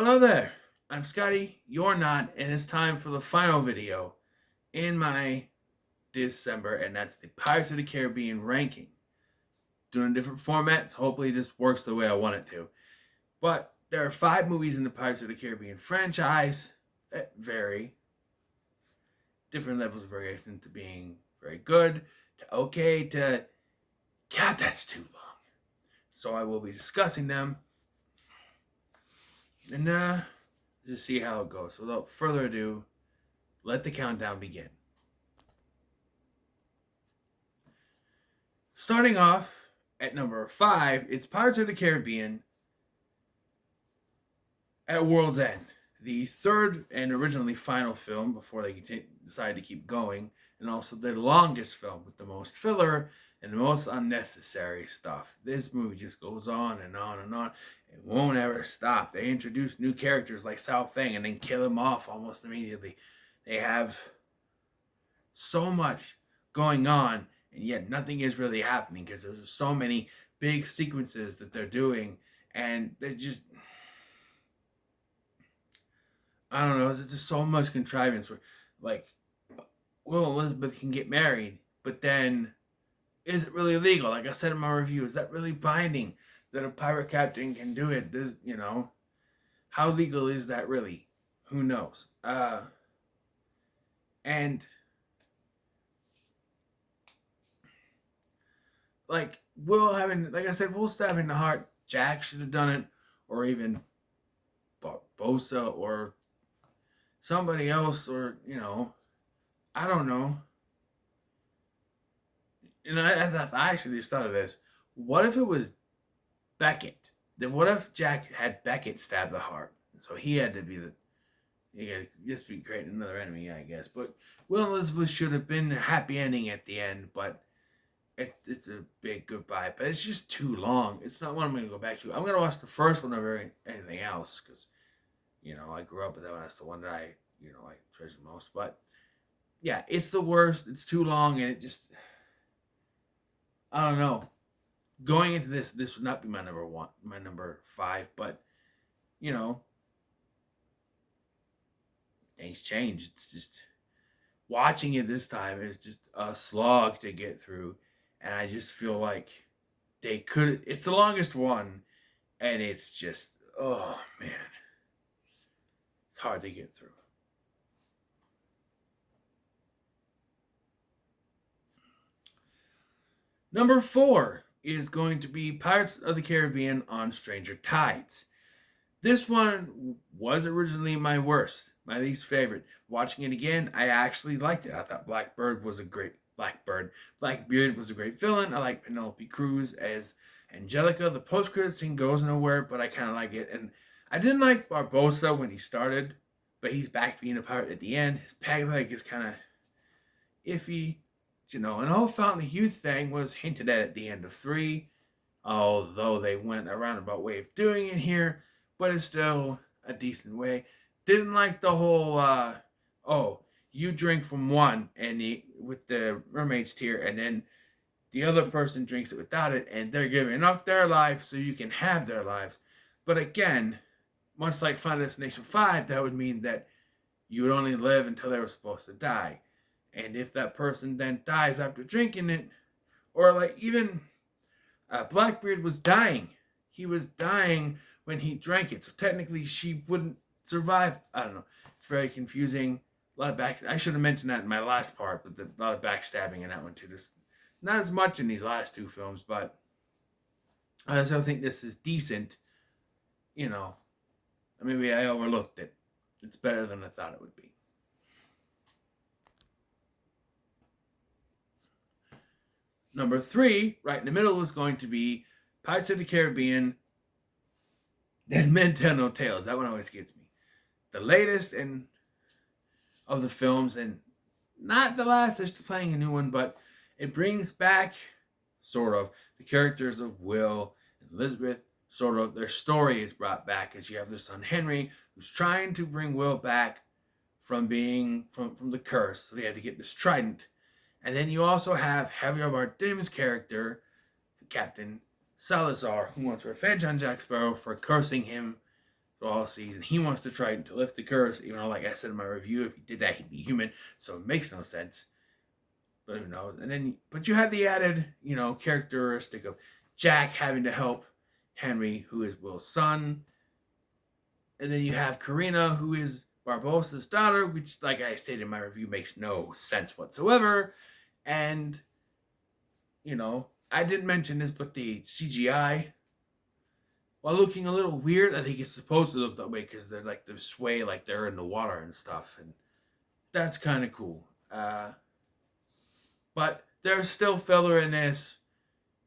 Hello there, I'm Scotty, you're not, and it's time for the final video in my Dis-Cember, and that's the Pirates of the Caribbean ranking. Doing different formats, hopefully this works the way I want it to. But there are 5 movies in the Pirates of the Caribbean franchise that vary, different levels of variation to being very good, to okay, to, God, that's too long. So I will be discussing them, and just see how it goes. So without further ado, let the countdown begin. Starting off at number 5, it's Pirates of the Caribbean at World's End, the third and originally final film before they decided to keep going, and also the longest film with the most filler and the most unnecessary stuff. This movie just goes on and on and on. It won't ever stop. They introduce new characters like Sao Feng and then kill him off almost immediately. They have so much going on, and yet nothing is really happening because there's so many big sequences that they're doing, and they just, I don't know, there's just so much contrivance where, like, Will and Elizabeth can get married, but then is it really legal? Like I said in my review, is that really binding that a pirate captain can do it? This, how legal is that really? Who knows? And like Will having, like I said, Will stabbing the heart. Jack should have done it, or even Barbosa, or somebody else, or I don't know. And I actually just thought of this. What if it was Beckett? Then what if Jack had Beckett stab the heart? So he had to be the. Yeah, just be creating another enemy, I guess. But Will and Elizabeth should have been a happy ending at the end, but it's a big goodbye. But it's just too long. It's not one I'm going to go back to. I'm going to watch the first one over anything else because, I grew up with that one. That's the one that I treasure most. But yeah, it's the worst. It's too long, and it just, I don't know. Going into this would not be my number 5, but things change. It's just watching it this time is just a slog to get through, and I just feel like they could. It's the longest one, and it's just, oh man, it's hard to get through. Number 4 is going to be Pirates of the Caribbean on Stranger Tides. This one was originally my worst, my least favorite. Watching it again, I actually liked it. I thought Blackbeard was a great villain. I like Penelope Cruz as Angelica. The post-credit scene goes nowhere, but I kind of like it. And I didn't like Barbosa when he started, but he's back to being a pirate at the end. His peg leg is kind of iffy, and the whole Fountain of Youth thing was hinted at the end of 3, although they went a roundabout way of doing it here, but it's still a decent way. Didn't like the whole, you drink from one and with the mermaid's tear, and then the other person drinks it without it, and they're giving up their life so you can have their lives. But again, much like Final Destination 5, that would mean that you would only live until they were supposed to die. And if that person then dies after drinking it, or like even Blackbeard was dying. He was dying when he drank it. So technically she wouldn't survive. I don't know. It's very confusing. A lot of I should have mentioned that in my last part, but a lot of backstabbing in that one too. Just not as much in these last 2 films, but I still think this is decent. Maybe I overlooked it. It's better than I thought it would be. Number 3, right in the middle, is going to be Pirates of the Caribbean, then Men Tell No Tales. That one always gets me. The latest of the films, and not the last, they're still playing a new one, but it brings back, sort of, the characters of Will and Elizabeth. Sort of, their story is brought back as you have their son Henry, who's trying to bring Will back from being, from the curse. So they had to get this trident. And then you also have Javier Bardem's character, Captain Salazar, who wants revenge on Jack Sparrow for cursing him through all season. He wants to try to lift the curse, even though, like I said in my review, if he did that, he'd be human. So it makes no sense. But who knows? And then, but you had the added, characteristic of Jack having to help Henry, who is Will's son. And then you have Karina, who is Barbossa's daughter, which, like I stated in my review, makes no sense whatsoever. And, I didn't mention this, but the CGI, while looking a little weird, I think it's supposed to look that way because they're like, they sway like they're in the water and stuff. And that's kind of cool. But there's still filler in this.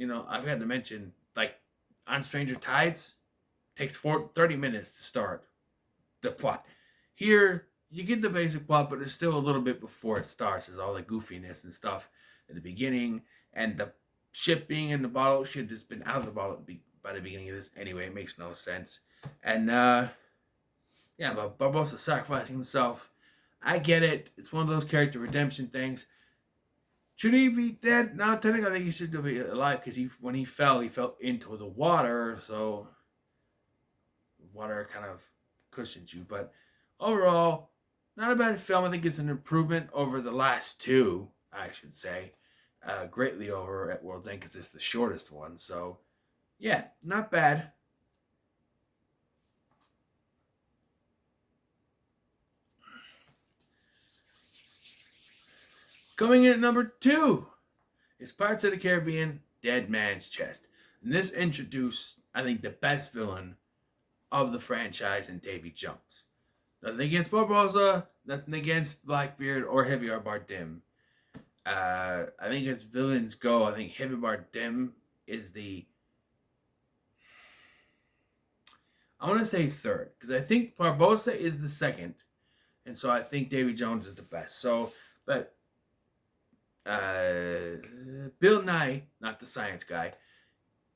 I've got to mention, like, on Stranger Tides, takes 30 minutes to start the plot. Here, you get the basic plot, but there's still a little bit before it starts. There's all the goofiness and stuff at the beginning, and the ship being in the bottle should have just been out of the bottle by the beginning of this anyway. It makes no sense. And, but Barbossa sacrificing himself. I get it. It's one of those character redemption things. Should he be dead? No, technically I think he should still be alive because when he fell into the water, so water kind of cushions you. But overall, not a bad film. I think it's an improvement over the last two, I should say. Greatly over at World's End because it's the shortest one. So, yeah, not bad. Coming in at number 2 is Pirates of the Caribbean, Dead Man's Chest. And this introduced, I think, the best villain of the franchise in Davy Jones. Nothing against Barbossa, nothing against Blackbeard or Javier Bardem. I think as villains go, I think Javier Bardem is I want to say third, because I think Barbossa is the second, and so I think Davy Jones is the best. So, but Bill Nye, not the science guy,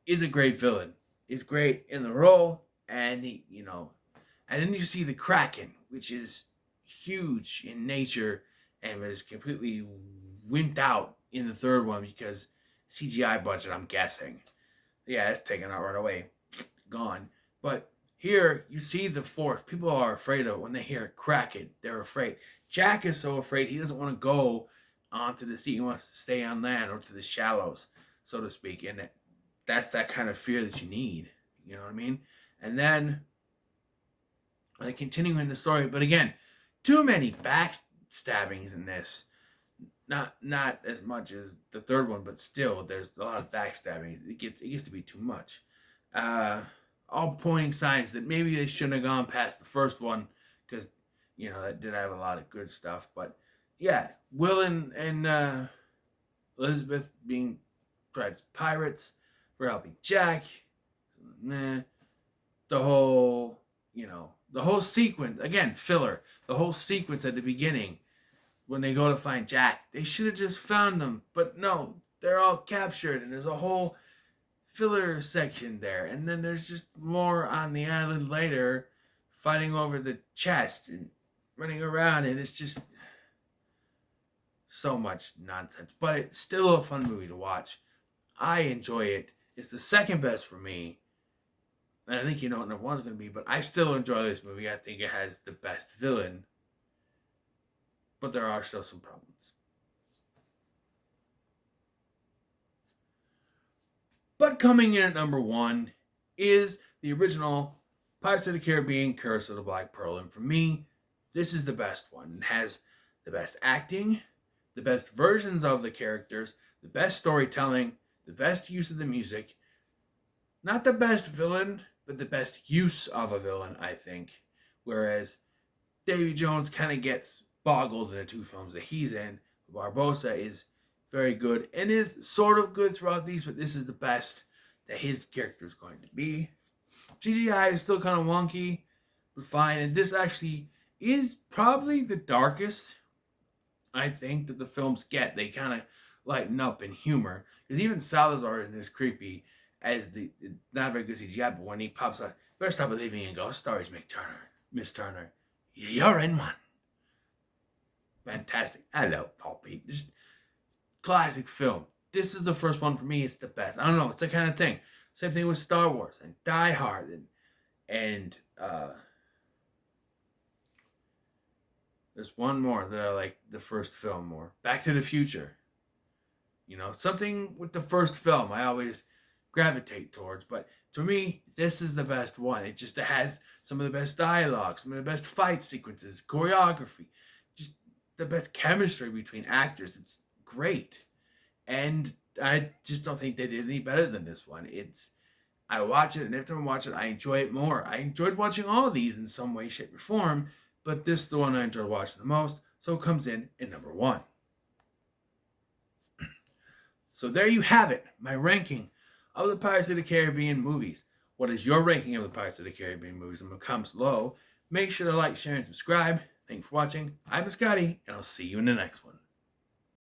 is a great villain. He's great in the role, and and then you see the Kraken, which is huge in nature and was completely wimped out in the third one because CGI budget, I'm guessing. Yeah, it's taken out right away. Gone. But here, you see the force. People are afraid of it. When they hear Kraken, they're afraid. Jack is so afraid he doesn't want to go onto the sea. He wants to stay on land or to the shallows, so to speak. And that's that kind of fear that you need. You know what I mean? And then, continuing the story. But again, too many backstabbings in this. Not as much as the third one, but still, there's a lot of backstabbing. It gets to be too much. All pointing signs that maybe they shouldn't have gone past the first one, because that did have a lot of good stuff. But yeah, Will and Elizabeth being tried as pirates for helping Jack. The whole sequence, again, filler. The whole sequence at the beginning, when they go to find Jack, they should have just found them. But no, they're all captured, and there's a whole filler section there. And then there's just more on the island later, fighting over the chest and running around, and it's just so much nonsense. But it's still a fun movie to watch. I enjoy it. It's the second best for me. And I think you know what number one's going to be, but I still enjoy this movie. I think it has the best villain. But there are still some problems. But coming in at number 1 is the original Pirates of the Caribbean, Curse of the Black Pearl. And for me, this is the best one. It has the best acting, the best versions of the characters, the best storytelling, the best use of the music. Not the best villain, but the best use of a villain, I think. Whereas Davy Jones kind of gets boggled in the 2 films that he's in. Barbossa is very good and is sort of good throughout these, but this is the best that his character is going to be. CGI is still kind of wonky, but fine. And this actually is probably the darkest, I think, that the films get. They kind of lighten up in humor. Because even Salazar is creepy as not very good CGI, but when he pops out, better stop believing in ghost stories, Miss Turner. You're in one. Fantastic. Hello, Paul Pete. Just classic film. This is the first one for me. It's the best. I don't know. It's the kind of thing. Same thing with Star Wars and Die Hard and And there's one more that I like the first film more. Back to the Future. You know, something with the first film I always gravitate towards. But to me, this is the best one. It just has some of the best dialogue, some of the best fight sequences, choreography, just the best chemistry between actors. It's great. And I just don't think they did any better than this one. I watch it, and every time I watch it, I enjoy it more. I enjoyed watching all of these in some way, shape, or form, but this is the one I enjoyed watching the most, so it comes in at number one. So there you have it, my ranking of the Pirates of the Caribbean movies. What is your ranking of the Pirates of the Caribbean movies in the comments below? Make sure to like, share, and subscribe. Thanks for watching. I'm Scotty, and I'll see you in the next one.